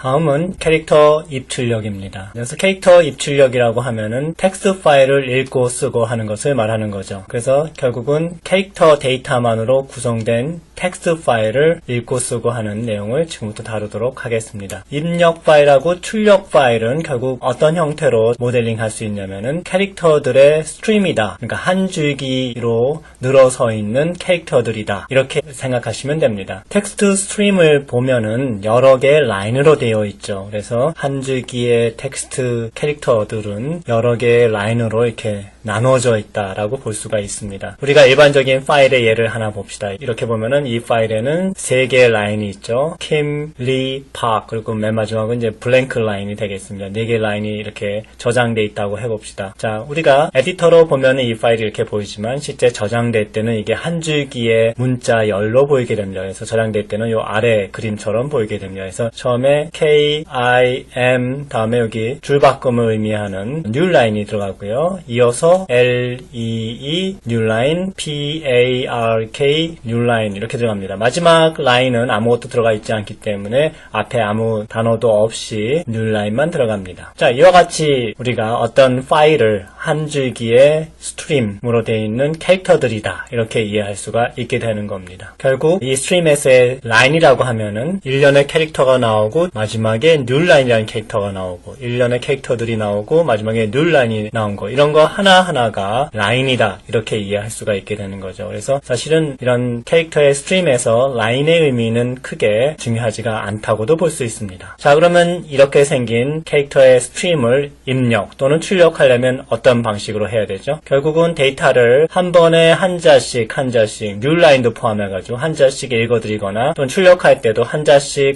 다음은 캐릭터 입출력입니다. 그래서 캐릭터 입출력이라고 하면은 텍스트 파일을 읽고 쓰고 하는 것을 말하는 거죠. 그래서 결국은 캐릭터 데이터만으로 구성된 텍스트 파일을 읽고 쓰고 하는 내용을 지금부터 다루도록 하겠습니다. 입력 파일하고 출력 파일은 결국 어떤 형태로 모델링 할 수 있냐면은 캐릭터들의 스트림이다. 그러니까 한 줄기로 늘어서 있는 캐릭터들이다. 이렇게 생각하시면 됩니다. 텍스트 스트림을 보면은 여러 개의 라인으로 되어 있죠. 그래서 한 줄기의 텍스트 캐릭터들은 여러 개의 라인으로 이렇게 나눠져 있다라고 볼 수가 있습니다. 우리가 일반적인 파일의 예를 하나 봅시다. 이렇게 보면은 이 파일에는 3개의 라인이 있죠. 킴, 리, 팍, 그리고 맨 마지막은 이제 블랭크 라인이 되겠습니다. 4개의 라인이 이렇게 저장돼 있다고 해봅시다. 자, 우리가 에디터로 보면은 이 파일이 이렇게 보이지만 실제 저장될 때는 이게 한 줄기의 문자 열로 보이게 됩니다. 그래서 저장될 때는 요 아래 그림처럼 보이게 됩니다. 그래서 처음에 K, I, M 다음에 여기 줄바꿈을 의미하는 뉴라인이 들어가고요. 이어서 L, E, E, 뉴라인, P, A, R, K, 뉴라인 이렇게 들어갑니다. 마지막 라인은 아무것도 들어가 있지 않기 때문에 앞에 아무 단어도 없이 뉴라인만 들어갑니다. 자, 이와 같이 우리가 어떤 파일을 한 줄기의 스트림으로 되어 있는 캐릭터들이다 이렇게 이해할 수가 있게 되는 겁니다. 결국 이 스트림에서의 라인이라고 하면은 일련의 캐릭터가 나오고 마지막에 뉴라인이라는 캐릭터가 나오고 일련의 캐릭터들이 나오고 마지막에 뉴라인이 나온 거 이런 거 하나하나가 라인이다 이렇게 이해할 수가 있게 되는 거죠. 그래서 사실은 이런 캐릭터의 스트림에서 라인의 의미는 크게 중요하지가 않다고도 볼 수 있습니다. 자, 그러면 이렇게 생긴 캐릭터의 스트림을 입력 또는 출력하려면 어떤 방식으로 해야 되죠? 결국은 데이터를 한 번에 한 자씩 뉴라인도 포함해가지고 한 자씩 읽어드리거나 또는 출력할 때도 한 자씩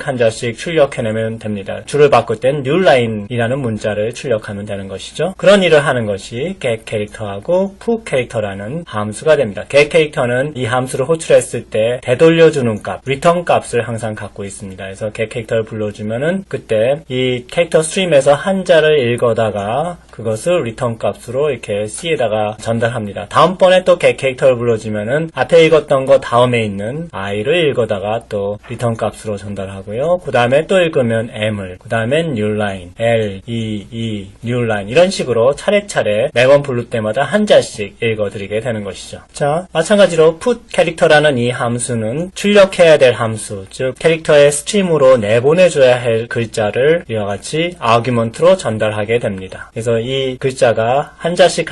출력해내면 됩니다. 줄을 바꿀 땐 뉴라인이라는 문자를 출력하면 되는 것이죠. 그런 일을 하는 것이 get 캐릭터하고 put 캐릭터라는 함수가 됩니다. get 캐릭터는 이 함수를 호출했을 때 되돌려주는 값, return 값을 항상 갖고 있습니다. 그래서 get 캐릭터를 불러주면은 그때 이 캐릭터 스트림에서 한자를 읽어다가 그것을 return 값으로 이렇게 C에다가 전달합니다. 다음번에 또 get 캐릭터를 불러주면은 앞에 읽었던 거 다음에 있는 I를 읽어다가 또 return 값으로 전달하고요. 그 다음에 또 읽으면 M을, 그 다음엔 newline, L, E, E, newline 이런 식으로 차례차례 매번 부를 때마다 한 자씩 읽어드리게 되는 것이죠. 자, 마찬가지로 put 캐릭터라는 이 함수는 출력해야 될 함수, 즉 캐릭터의 스트림으로 내보내줘야 할 글자를 이와 같이 아규먼트로 전달하게 됩니다. 그래서 이 글자가 한 자씩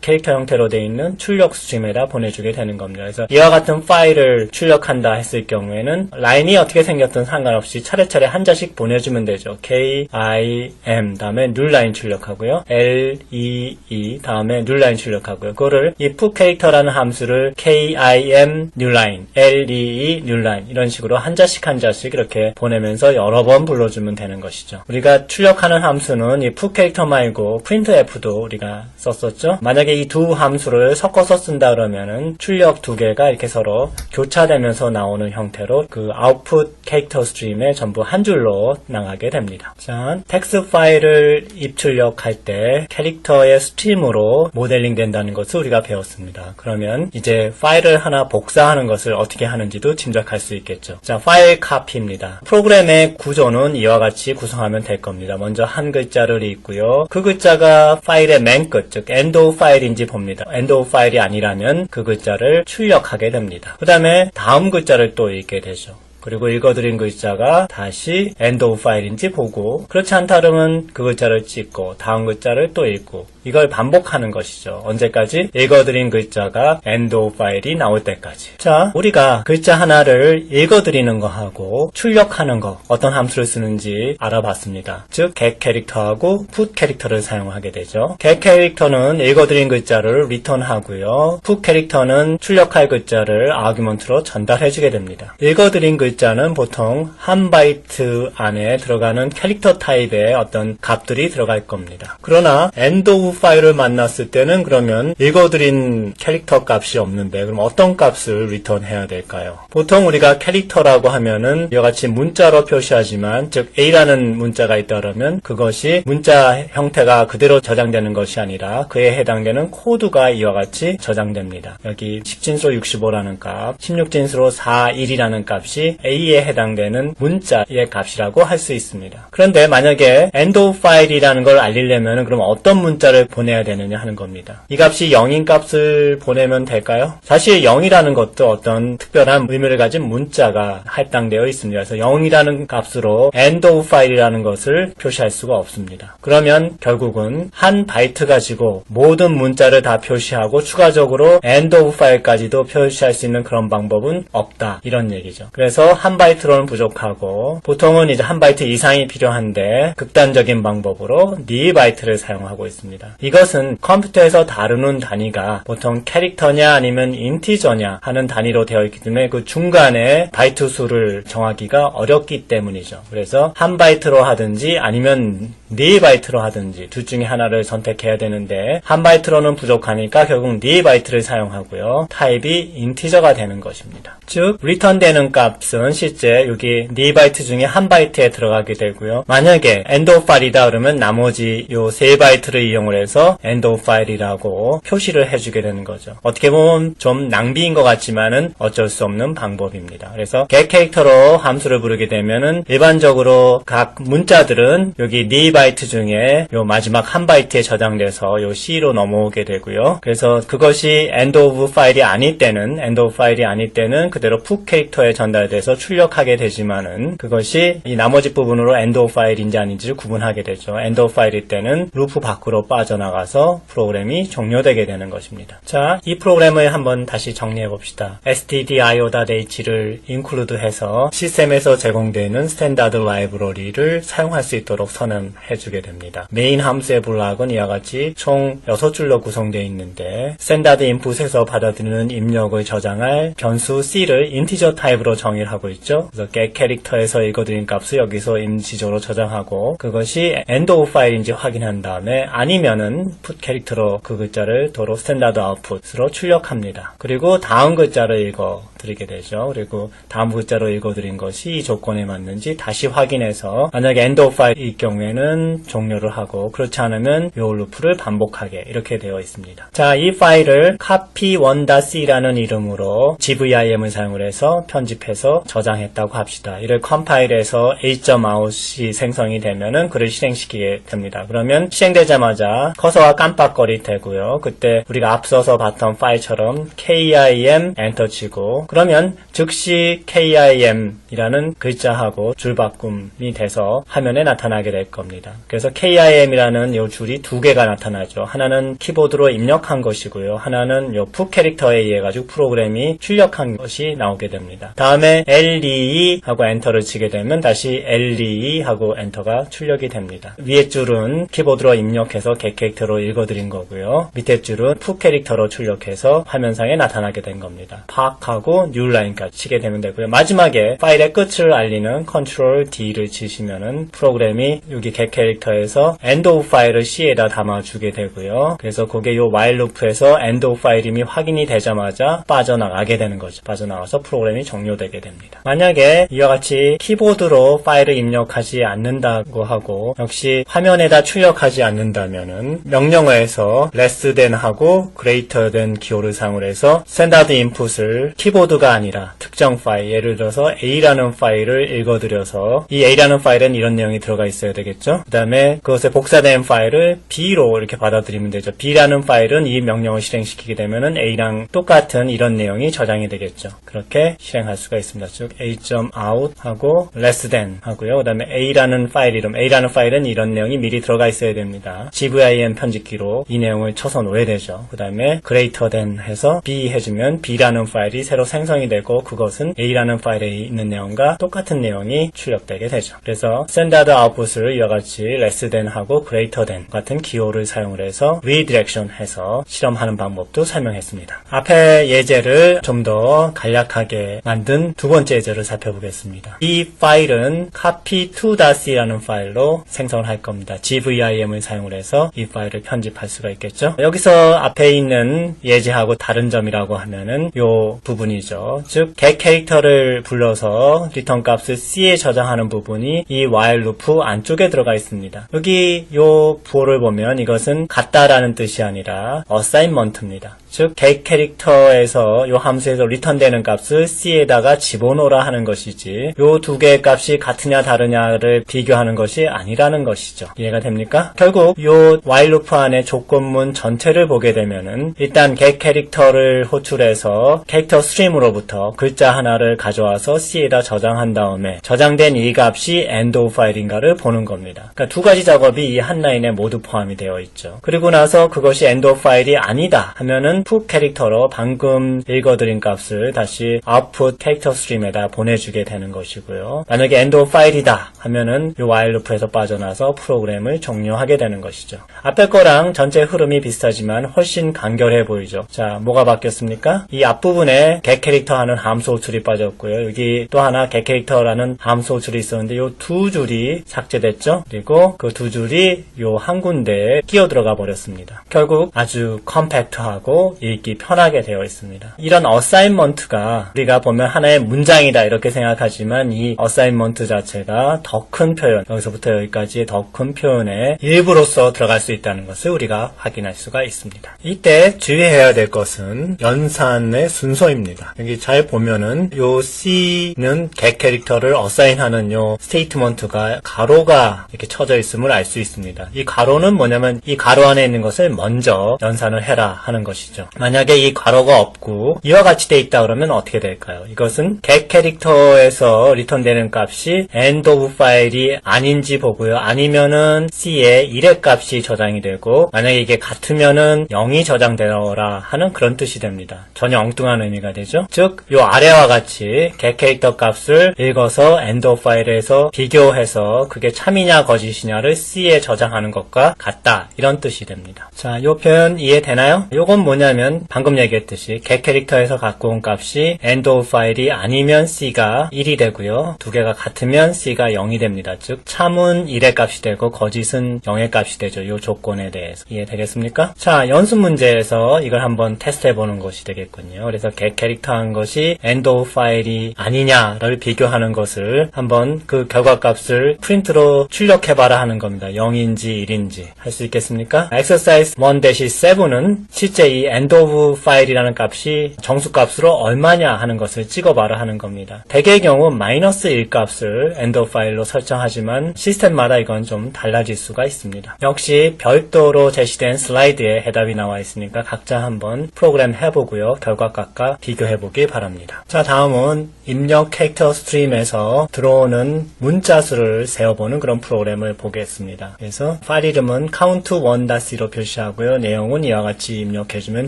캐릭터 형태로 되어 있는 출력 스트림에다 보내주게 되는 겁니다. 그래서 이와 같은 파일을 출력한다 했을 경우에는 라인이 어떻게 생겼든 상관없이 차례차례 한 자씩 보내주면 되죠. K, I, M 다음에 뉴라인 출력하고요. L, E, E 다음에 뉴라인 출력하고요. 그거를 이 put 캐릭터라는 함수를 K, I, M, 뉴라인, L, E, E, 뉴라인 이런 식으로 한 자씩 이렇게 보내면서 여러 번 불러주면 되는 것이죠. 우리가 출력하는 함수는 이 put 캐릭터 말고 printf도 우리가 썼었죠. 만약에 이 두 함수를 섞어서 쓴다 그러면은 출력 두 개가 이렇게 서로 교차되면서 나오는 형태로 그 output 캐릭터 스트림에 전부 한 줄로 나가게 됩니다. 자, 텍스트 파일을 입출력할 때 캐릭터의 스트림으로 모델링 된다는 것을 우리가 배웠습니다. 그러면 이제 파일을 하나 복사하는 것을 어떻게 하는지도 짐작할 수 있겠죠. 자, 파일 카피입니다. 프로그램의 구조는 이와 같이 구성하면 될 겁니다. 먼저 한 글자를 읽고요. 그 글자가 파일의 맨 끝, 즉 end of 파일인지 봅니다. end of 파일이 아니라면 그 글자를 출력하게 됩니다. 그 다음에 다음 글자를 또 읽게 되죠. 그리고 읽어드린 글자가 다시 end of 파일인지 보고 그렇지 않다 그러면 그 글자를 찍고 다음 글자를 또 읽고 이걸 반복하는 것이죠. 언제까지? 읽어드린 글자가 end of 파일이 나올 때까지. 자, 우리가 글자 하나를 읽어드리는 거하고 출력하는 거 어떤 함수를 쓰는지 알아봤습니다. 즉 get 캐릭터하고 put 캐릭터를 사용하게 되죠. get 캐릭터는 읽어드린 글자를 return하고요. put 캐릭터는 출력할 글자를 아규먼트로 전달해주게 됩니다. 읽어드린 글자는 보통 한 바이트 안에 들어가는 캐릭터 타입의 어떤 값들이 들어갈 겁니다. 그러나 end of 파일을 만났을 때는 그러면 읽어드린 캐릭터 값이 없는데 그럼 어떤 값을 리턴해야 될까요? 보통 우리가 캐릭터라고 하면은 이와 같이 문자로 표시하지만 즉 A라는 문자가 있다 그러면 그것이 문자 형태가 그대로 저장되는 것이 아니라 그에 해당되는 코드가 이와 같이 저장됩니다. 여기 10진수로 65라는 값, 16진수로 41이라는 값이 A에 해당되는 문자의 값이라고 할 수 있습니다. 그런데 만약에 end of file이라는 걸 알리려면 그럼 어떤 문자를 보내야 되느냐 하는 겁니다. 이 값이 0인 값을 보내면 될까요? 사실 0이라는 것도 어떤 특별한 의미를 가진 문자가 할당되어 있습니다. 그래서 0이라는 값으로 end of file이라는 것을 표시할 수가 없습니다. 그러면 결국은 한 바이트 가지고 모든 문자를 다 표시하고 추가적으로 end of file까지도 표시할 수 있는 그런 방법은 없다, 이런 얘기죠. 그래서 한 바이트로는 부족하고 보통은 이제 한 바이트 이상이 필요한데 극단적인 방법으로 4바이트를 사용하고 있습니다. 이것은 컴퓨터에서 다루는 단위가 보통 캐릭터냐 아니면 인티저냐 하는 단위로 되어 있기 때문에 그 중간에 바이트 수를 정하기가 어렵기 때문이죠. 그래서 한 바이트로 하든지 아니면 4바이트로 하든지 둘 중에 하나를 선택해야 되는데 한 바이트로는 부족하니까 결국 4바이트를 사용하고요. 타입이 인티저가 되는 것입니다. 즉 리턴되는 값은 실제 여기 4바이트 중에 한 바이트에 들어가게 되고요. 만약에 end of file이다 그러면 나머지 요 3바이트를 이용을 해서 end of file이라고 표시를 해주게 되는 거죠. 어떻게 보면 좀 낭비인 것 같지만은 어쩔 수 없는 방법입니다. 그래서 get 캐릭터로 함수를 부르게 되면은 일반적으로 각 문자들은 여기 4바이트 중에 요 마지막 한 바이트에 저장돼서 요 C로 넘어오게 되고요. 그래서 그것이 end of file이 아닐 때는 그대로 푹 캐릭터에 전달돼서 출력하게 되지만은 그것이 이 나머지 부분으로 end of file인지 아닌지를 구분하게 되죠. end of file일 때는 루프 밖으로 빠져나가서 프로그램이 종료되게 되는 것입니다. 자, 이 프로그램을 한번 다시 정리해 봅시다. stdio.h를 include 해서 시스템에서 제공되는 스탠다드 라이브러리를 사용할 수 있도록 선언해 주게 됩니다. 메인 함수의 블록은 이와 같이 총 6줄로 구성되어 있는데 스탠다드 인풋에서 받아들이는 입력을 저장할 변수 C를 인티저 타입으로 정의를 하고 있죠. 그래서 get 캐릭터에서 읽어드린 값을 여기서 임시적으로 저장하고 그것이 end of file인지 확인한 다음에 아니면은 put 캐릭터로 그 글자를 도로 스탠다드 아웃풋으로 출력합니다. 그리고 다음 글자를 읽어드리게 되죠. 그리고 다음 글자로 읽어드린 것이 이 조건에 맞는지 다시 확인해서 만약에 end of file일 경우에는 종료를 하고 그렇지 않으면 이 루프를 반복하게 이렇게 되어 있습니다. 자, 이 파일을 copy1.c라는 이름으로 gvim을 사용을 해서 편집해서 저장했다고 합시다. 이를 컴파일해서 a.out이 생성이 되면은 그를 실행시키게 됩니다. 그러면 실행되자마자 커서가 깜빡거릴 테고요. 그때 우리가 앞서서 봤던 파일처럼 kim 엔터 치고 그러면 즉시 kim이라는 글자하고 줄바꿈이 돼서 화면에 나타나게 될 겁니다. 그래서 kim이라는 이 줄이 2개가 나타나죠. 하나는 키보드로 입력한 것이고요. 하나는 이 푸 캐릭터에 의해 가지고 프로그램이 출력한 것이 나오게 됩니다. 다음에 lee 하고 엔터를 치게 되면 다시 lee 하고 엔터가 출력이 됩니다. 위에 줄은 키보드로 입력해서 get 캐릭터로 읽어드린 거고요. 밑에 줄은 푸 캐릭터로 출력해서 화면상에 나타나게 된 겁니다. park하고 newline까지 치게 되면 되고요. 마지막에 파일의 끝을 알리는 Ctrl D를 치시면은 프로그램이 여기 get 캐릭터에서 end of file을 C에다 담아주게 되고요. 그래서 그게 요 while loop에서 end of file임이 확인이 되자마자 빠져나가게 되는 거죠. 빠져나가서 프로그램이 종료되게 됩니다. 만약에 이와 같이 키보드로 파일을 입력하지 않는다고 하고 역시 화면에다 출력하지 않는다면은 명령어에서 less than 하고 greater than 기호를 사용을 해서 스탠다드 인풋을 키보드가 아니라 특정 파일, 예를 들어서 A라는 파일을 읽어드려서 이 A라는 파일엔 이런 내용이 들어가 있어야 되겠죠. 그 다음에 그것에 복사된 파일을 B로 이렇게 받아들이면 되죠. B라는 파일은 이 명령을 실행시키게 되면은 A랑 똑같은 이런 내용이 저장이 되겠죠. 그렇게 실행할 수가 있습니다. 즉 A.out 하고 less than 하고요. 그 다음에 A라는 파일 이름, A라는 파일은 이런 내용이 미리 들어가 있어야 됩니다. gvim 편집기로 이 내용을 쳐서 놓아야 되죠. 그 다음에 greater than 해서 B 해주면 B라는 파일이 새로 생성이 되고 그것은 A라는 파일에 있는 내용과 똑같은 내용이 출력되게 되죠. 그래서 스탠다드 아웃풋을 이와 같이 less than 하고 greater than 같은 기호를 사용을 해서 redirection 해서 실험하는 방법도 설명했습니다. 앞에 예제를 좀 더 간략하게 만든 두 번째 예제를 살펴보겠습니다. 이 파일은 copy2.c라는 파일로 생성을 할 겁니다. gvim을 사용을 해서 이 파일을 편집할 수가 있겠죠. 여기서 앞에 있는 예제하고 다른 점이라고 하면은 요 부분이죠. 즉 get 캐릭터를 불러서 리턴 값을 C에 저장하는 부분이 이 while loop 안쪽에 들어가 있습니다. 여기 요 부호를 보면 이것은 같다라는 뜻이 아니라 assignment입니다. 즉 get 캐릭터에서 요 함수에서 리턴되는 값을 C에다가 집어넣으라 하는 것이지 요 두 개의 값이 같으냐 다르냐를 비교하는 것이 아니라는 것이죠. 이해가 됩니까? 결국 요 while 루프 안에 조건문 전체를 보게 되면은 일단 get 캐릭터를 호출해서 캐릭터 스트림으로부터 글자 하나를 가져와서 C에다 저장한 다음에 저장된 이 값이 end of file인가를 보는 겁니다. 그러니까 두 가지 작업이 이 한 라인에 모두 포함이 되어 있죠. 그리고 나서 그것이 end of file이 아니다 하면은 put 캐릭터로 방금 읽어드린 값을 다시 output 캐릭터 스트림에다 보내주게 되는 것이고요. 만약에 end of file이다 하면은 이 while 루프에서 빠져나서 프로그램을 종료하게 되는 것이죠. 앞에 거랑 전체 흐름이 비슷하지만 훨씬 간결해 보이죠. 자, 뭐가 바뀌었습니까? 이 앞부분에 get 캐릭터 하는 함수 호출이 빠졌고요. 여기 또 하나 get 캐릭터라는 함수 호출이 있었는데 이 두 줄이 삭제됐죠. 그리고 그 두 줄이 요 한 군데에 끼어 들어가 버렸습니다. 결국 아주 컴팩트하고 읽기 편하게 되어 있습니다. 이런 어사인먼트가 우리가 보면 하나의 문장이다 이렇게 생각하지만 이 어사인먼트 자체가 더 큰 표현, 여기서부터 여기까지의 더 큰 표현의 일부로서 들어갈 수 있다는 것을 우리가 확인할 수가 있습니다. 이때 주의해야 될 것은 연산의 순서입니다. 여기 잘 보면은 요 C는 get 캐릭터를 어사인하는 요 스테이트먼트가 가로가 이렇게 쳐져 있음을 알 수 있습니다. 이 가로는 뭐냐면 이 가로 안에 있는 것을 먼저 연산을 해라 하는 것이죠. 만약에 이 가로가 없고 이와 같이 돼 있다 그러면 어떻게 될까요? 이것은 get 캐릭터에서 리턴되는 값이 end of file이 아닌지 보고요. 아니면은 C에 1의 값이 저장이 되고 만약에 이게 같으면은 0이 저장되어라 하는 그런 뜻이 됩니다. 전혀 엉뚱한 의미가 되죠. 즉, 요 아래와 같이 get 캐릭터 값을 읽어서 end of file에서 비교해서 그게 참이냐 거짓이냐를 C에 저장하는 것과 같다. 이런 뜻이 됩니다. 자, 요 표현 이해되나요? 요건 뭐냐면 방금 얘기했듯이 get 캐릭터에서 갖고 온 값이 end of file이 아니면 C가 1이 되고요. 두 개가 같으면 C가 0이 됩니다. 즉, 참은 1의 값이 되고 거짓은 0의 값이 되죠. 요 조건에 대해서. 이해되겠습니까? 자, 연습 문제에서 이걸 한번 테스트해보는 것이 되겠군요. 그래서 get 캐릭터 한 것이 end of file이 아니냐를 비교하는 것을 한번 그 결과값을 프린트로 출력해봐라 하는 겁니다. 0인지 1인지 할 수 있겠습니까? exercise 1-7은 실제 이 end of file이라는 값이 정수값으로 얼마냐 하는 것을 찍어봐라 하는 겁니다. 대개의 경우 -1 값을 end of file로 설정하지만 시스템마다 이건 좀 달라질 수가 있습니다. 역시 별도로 제시된 슬라이드에 해답이 나와 있으니까 각자 한번 프로그램 해보고요. 결과값과 비교해보길 바랍니다. 자, 다음은 입력 캐릭터 스트림에서 들어오는 문자 수를 세어보는 그런 프로그램을 보겠습니다. 그래서 파일 이름은 count1.c로 표시하고요. 내용은 이와 같이 입력해주면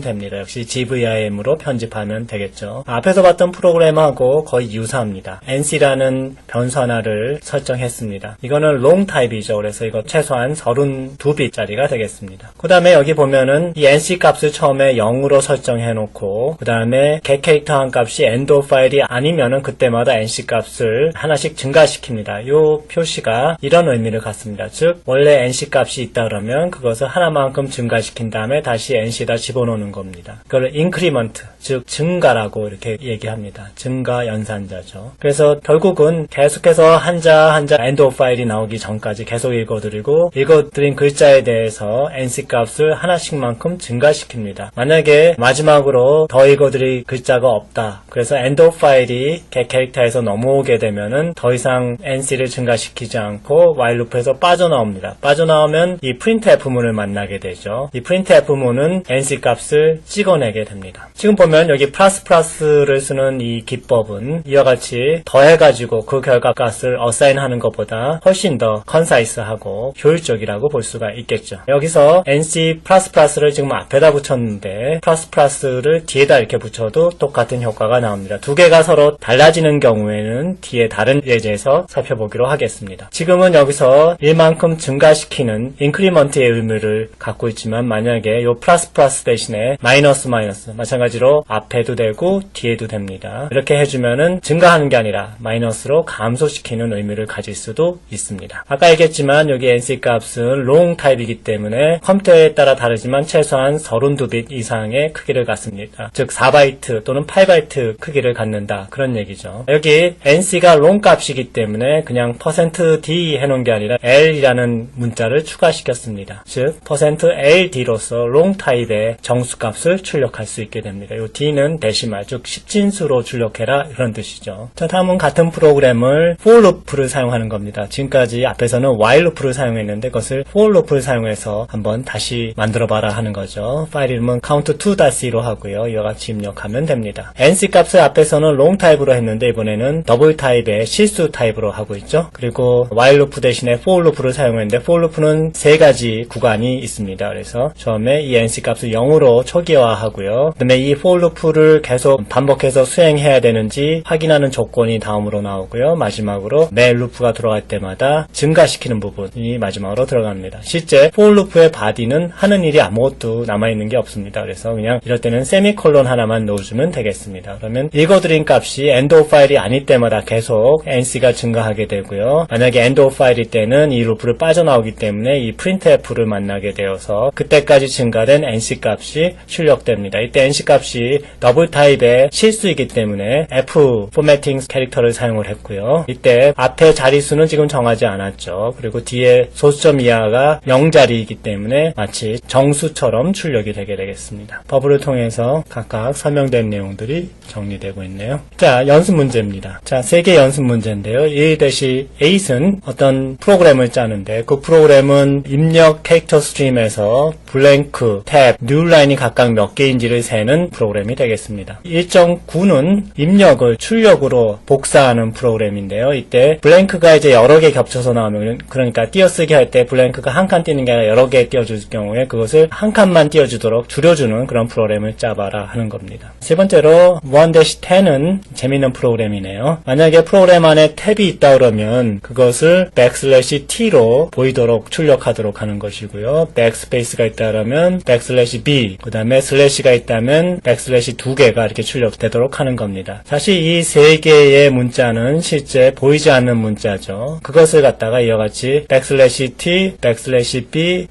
됩니다. 역시 GVIM으로 편집하면 되겠죠. 앞에서 봤던 프로그램하고 거의 유사합니다. NC라는 변수 하나를 설정했습니다. 이거는 long 타입이죠. 그래서 이거 최소한 32bit짜리가 되겠습니다. 그 다음에 여기 보면은 이 NC 값을 처음에 0으로 설정해놓고 그 다음에 get 캐릭터 한 값이 end of file이 아니면은 그때마다 NC 값을 하나씩 증가시킵니다. 이 표시가 이런 의미를 갖습니다. 즉 원래 NC 값이 있다 그러면 그것을 하나만큼 증가시킨 다음에 다시 NC에다 집어넣는 겁니다. 그걸 increment, 즉 증가라고 이렇게 얘기합니다. 증가 연산자죠. 그래서 결국은 계속해서 한자 한자 end of file이 나오기 전까지 계속 읽어드린 글자에 대해서 NC 값을 하나씩만큼 증가시킵니다. 만약에 마지막으로 더 읽어드릴 글자가 없다. 그래서 end of file이 get 캐릭터에서 넘어오게 되면은 더 이상 NC를 증가시키지 않고 while 루프에서 빠져나옵니다. 빠져나오면 이 printf문을 만나게 되죠. 이 printf문은 NC 값을 찍어내게 됩니다. 지금 보면 여기 플러스를 쓰는 이 기법은 이와 같이 더해가지고 그 결과값을 어사인하는 것보다 훨씬 더 컨사이스하고 효율적이라고 볼 수가 있겠죠. 여기서 NC 플러스를 지금 앞에다 붙였는데 플러스를 뒤에다 이렇게 붙여도 똑같은 효과가 나옵니다. 두 개가 서로 달라지는 경우에는 뒤에 다른 예제에서 살펴보기로 하겠습니다. 지금은 여기서 1만큼 증가시키는 인크리먼트의 의미를 갖고 있지만 만약에 이 플러스 대신에 마이너스 마찬가지로 앞에도 되고 뒤에도 됩니다. 이렇게 해주면은 증가하는 게 아니라 마이너스로 감소시키는 의미를 가질 수도 있습니다. 아까 얘기했지만 여기 NC 값은 long 타입이기 때문에 컴퓨터에 따라 다르지만 최소한 32빗 이상의 크기를 갖습니다. 즉 4바이트 또는 8바이트 크기를 갖는다 그런 얘기죠. 여기 NC가 long 값이기 때문에 그냥 %d 해놓은 게 아니라 L이라는 문자를 추가시켰습니다. 즉 %LD로서 long 타입의 정수값을 출력할 수 있게 됩니다. 이 D는 데시말, 즉 10진수로 출력해라 이런 뜻이죠. 자, 다음은 같은 프로그램을 for loop를 사용하는 겁니다. 지금까지 앞에서는 while loop를 사용했는데 그것을 for loop를 사용해서 한번 다시 만들어봐라 하는 거죠. 파일 이름은 count2.c로 하고요. 이와 같이 입력하면 됩니다. NC 값을 앞에서는 long 타입으로 했는데 이번에는 더블 타입의 실수 타입으로 하고 있죠. 그리고 while loop 대신에 for loop를 사용했는데 for loop는 세 가지 구간이 있습니다. 그래서 처음에 이 NC 값을 0으로 초기화하고요. 그 다음에 이 for loop를 계속 반복해서 수행해야 되는지 확인하는 조건이 다음으로 나오고요. 마지막으로 매 루프가 들어갈 때마다 증가시키는 부분이 마지막으로 들어갑니다. 실제 for loop의 body는 하는 일이 아무것도 남아있는 게 없습니다. 그래서 그냥 이럴 때는 세미콜론 하나만 넣어주면 되겠습니다. 그러면 읽어드린 값이 end of 파일이 아닐 때마다 계속 NC가 증가하게 되고요. 만약에 end of 파일일 때는 이 루프를 빠져나오기 때문에 이 printf를 만나게 되어서 그때까지 증가된 NC 값이 출력됩니다. 이때 NC 값이 더블 타입의 실수이기 때문에 F 포매팅 캐릭터를 사용을 했고요. 이때 앞에 자릿수는 지금 정하지 않았죠. 그리고 뒤에 소수점 이하가 0자리이기 때문에 마치 정수처럼 출력이 되게 되겠습니다. 버블을 통해서 각각 설명된 내용들이 정리되고 있네요. 자, 연습 문제입니다. 자, 3개 연습 문제인데요. 1-8은 어떤 프로그램을 짜는데 그 프로그램은 입력 캐릭터 스트림에서 블랭크, 탭, 뉴라인이 각각 몇 개인지를 세는 프로그램이 되겠습니다. 1.9는 입력을 출력으로 복사하는 프로그램인데요. 이때 블랭크가 이제 여러 개 겹쳐서 나오면, 그러니까 띄어쓰기 할 때 블랭크가 한 칸 띄는 게 아니라 여러 개 띄워줄 경우에 그것을 한 칸만 띄워주도록 줄여주는 그런 프로그램을 짜봐라 하는 겁니다. 세 번째로 1-10은 재미있는 프로그램이네요. 만약에 프로그램 안에 탭이 있다 그러면 그것을 \t로 보이도록 출력하도록 하는 것이고요. 백스페이스가 있다 그러면 \b, 그 다음에 슬래시가 있다면 \2개가 이렇게 출력되도록 하는 겁니다. 사실 이 세 개의 문자는 실제 보이지 않는 문자죠. 그것을 갖다가 이와 같이 \t, \b,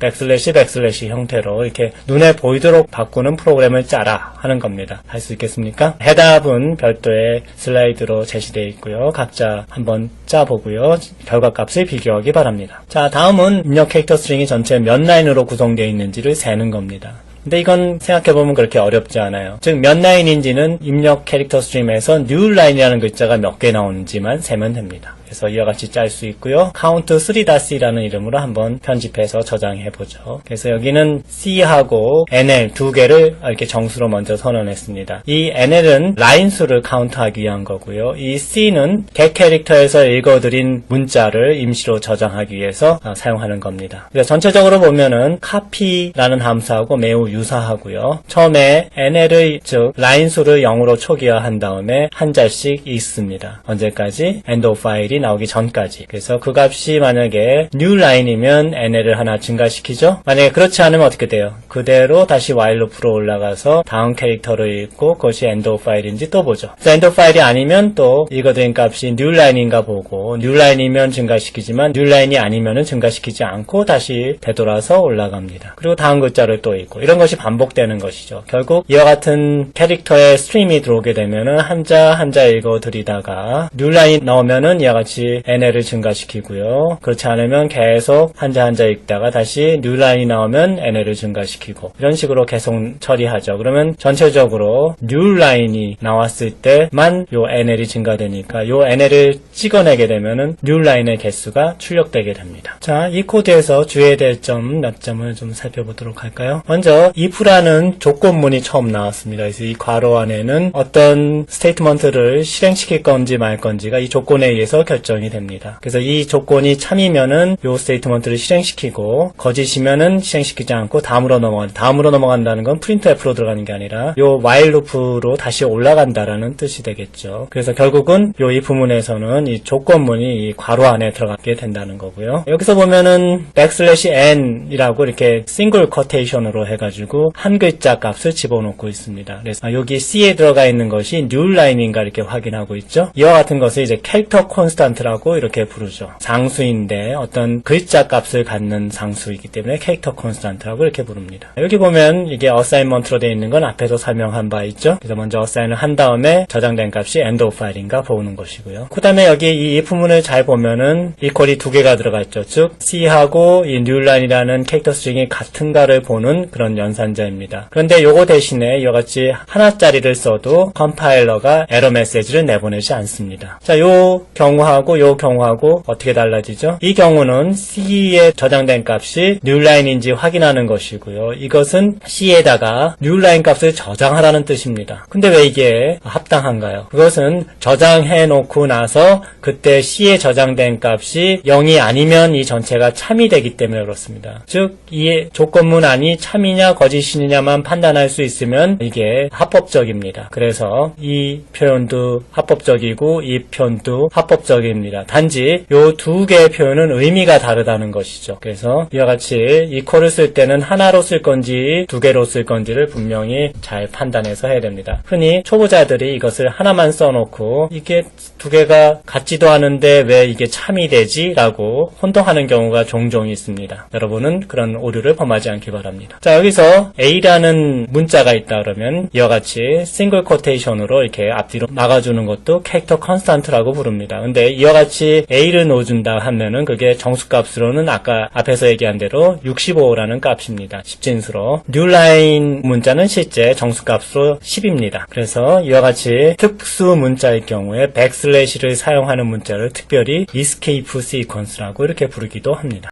형태로 이렇게 눈에 보이도록 바꾸는 프로그램을 짜라 하는 겁니다. 할 수 있겠습니까? 해답은 별도의 슬라이드로 제시되어 있고요. 각자 한번 짜보고요. 결과값을 비교하기 바랍니다. 자, 다음은 입력 캐릭터 스트링이 전체 몇 라인으로 구성되어 있는지를 세는 겁니다. 근데 이건 생각해보면 그렇게 어렵지 않아요. 즉 몇 라인인지는 입력 캐릭터 스트림에서 new line이라는 글자가 몇 개 나오는지만 세면 됩니다. 그래서 이와 같이 짤 수 있고요. count3.c라는 이름으로 한번 편집해서 저장해보죠. 그래서 여기는 C하고 NL 두 개를 이렇게 정수로 먼저 선언했습니다. 이 NL은 라인 수를 카운트하기 위한 거고요. 이 C는 get 캐릭터에서 읽어드린 문자를 임시로 저장하기 위해서 사용하는 겁니다. 그래서 전체적으로 보면은 copy라는 함수하고 매우 유사하고요. 처음에 NL의 즉 라인 수를 0으로 초기화한 다음에 한 자씩 있습니다. 언제까지? end of file이 나오기 전까지. 그래서 그 값이 만약에 new line이면 NL을 하나 증가시키죠. 만약에 그렇지 않으면 어떻게 돼요? 그대로 다시 while loop로 올라가서 다음 캐릭터를 읽고 그것이 end of file인지 또 보죠. 그래서 end of file이 아니면 또 읽어드린 값이 new line인가 보고 new line이면 증가시키지만 new line이 아니면은 증가시키지 않고 다시 되돌아서 올라갑니다. 그리고 다음 글자를 또 읽고 이런 것이 반복되는 것이죠. 결국 이와 같은 캐릭터의 스트림이 들어오게 되면은 한자 한자 읽어드리다가 new line이 나오면은 이와 같이 NL을 증가시키고요. 그렇지 않으면 계속 한자 한자 읽다가 다시 new line이 나오면 NL을 증가시키고 이런 식으로 계속 처리하죠. 그러면 전체적으로 new line이 나왔을 때만 요 NL이 증가되니까 요 NL을 찍어내게 되면은 new line의 개수가 출력되게 됩니다. 자, 이 코드에서 주의해야 될 점 몇 점을 좀 살펴보도록 할까요? 먼저 if라는 조건문이 처음 나왔습니다. 그래서 이 괄호 안에는 어떤 스테이트먼트를 실행시킬 건지 말 건지가 이 조건에 의해서 결정이 됩니다. 그래서 이 조건이 참이면은 요 스테이트먼트를 실행시키고 거짓이면은 실행시키지 않고 다음으로 넘어간다는 건 printf로 들어가는 게 아니라 요 while loop로 다시 올라간다라는 뜻이 되겠죠. 그래서 결국은 요 if문에서는 이 조건문이 이 괄호 안에 들어가게 된다는 거고요. 여기서 보면은 \n 이라고 이렇게 싱글 쿼테이션으로 해가지고 한 글자 값을 집어넣고 있습니다. 그래서 여기 C에 들어가 있는 것이 new line인가 이렇게 확인하고 있죠. 이와 같은 것을 이제 캐릭터 콘스탄트 콘스탄트라고 이렇게 부르죠. 상수인데 어떤 글자 값을 갖는 상수이기 때문에 캐릭터 콘스탄트라고 이렇게 부릅니다. 여기 보면 이게 어사인먼트로 되어 있는 건 앞에서 설명한 바 있죠. 그래서 먼저 어사인을 한 다음에 저장된 값이 end of file인가 보는 것이고요. 그 다음에 여기 이 if문을 잘 보면은 equal이 두 개가 들어가 있죠. 즉 C하고 이 newline이라는 캐릭터 스트링이 같은가를 보는 그런 연산자입니다. 그런데 요거 대신에 이와 같이 하나짜리를 써도 컴파일러가 에러 메시지를 내보내지 않습니다. 자, 요 경우하고 어떻게 달라지죠? 이 경우는 C에 저장된 값이 newline인지 확인하는 것이고요. 이것은 C에다가 newline 값을 저장하라는 뜻입니다. 근데 왜 이게 합당한가요? 그것은 저장해 놓고 나서 그때 C에 저장된 값이 0이 아니면 이 전체가 참이 되기 때문에 그렇습니다. 즉, 이 조건문안이 참이냐 거짓이냐만 판단할 수 있으면 이게 합법적입니다. 그래서 이 표현도 합법적이고 이 표현도 합법적입니다. 단지 요 두 개의 표현은 의미가 다르다는 것이죠. 그래서 이와 같이 equal을 쓸 때는 하나로 쓸 건지 두 개로 쓸 건지를 분명히 잘 판단해서 해야 됩니다. 흔히 초보자들이 이것을 하나만 써놓고 이게 두 개가 같지도 않은데 왜 이게 참이 되지? 라고 혼동하는 경우가 종종 있습니다. 여러분은 그런 오류를 범하지 않기 바랍니다. 자, 여기서 A라는 문자가 있다 그러면 이와 같이 싱글 코테이션으로 이렇게 앞뒤로 막아주는 것도 캐릭터 컨스탄트라고 부릅니다. 근데 이와 같이 A를 넣어준다 하면은 그게 정수값으로는 아까 앞에서 얘기한 대로 65라는 값입니다. 10진수로. newline 문자는 실제 정수값으로 10입니다. 그래서 이와 같이 특수 문자의 경우에 백슬래시를 사용하는 문자를 특별히 escape sequence라고 이렇게 부르기도 합니다.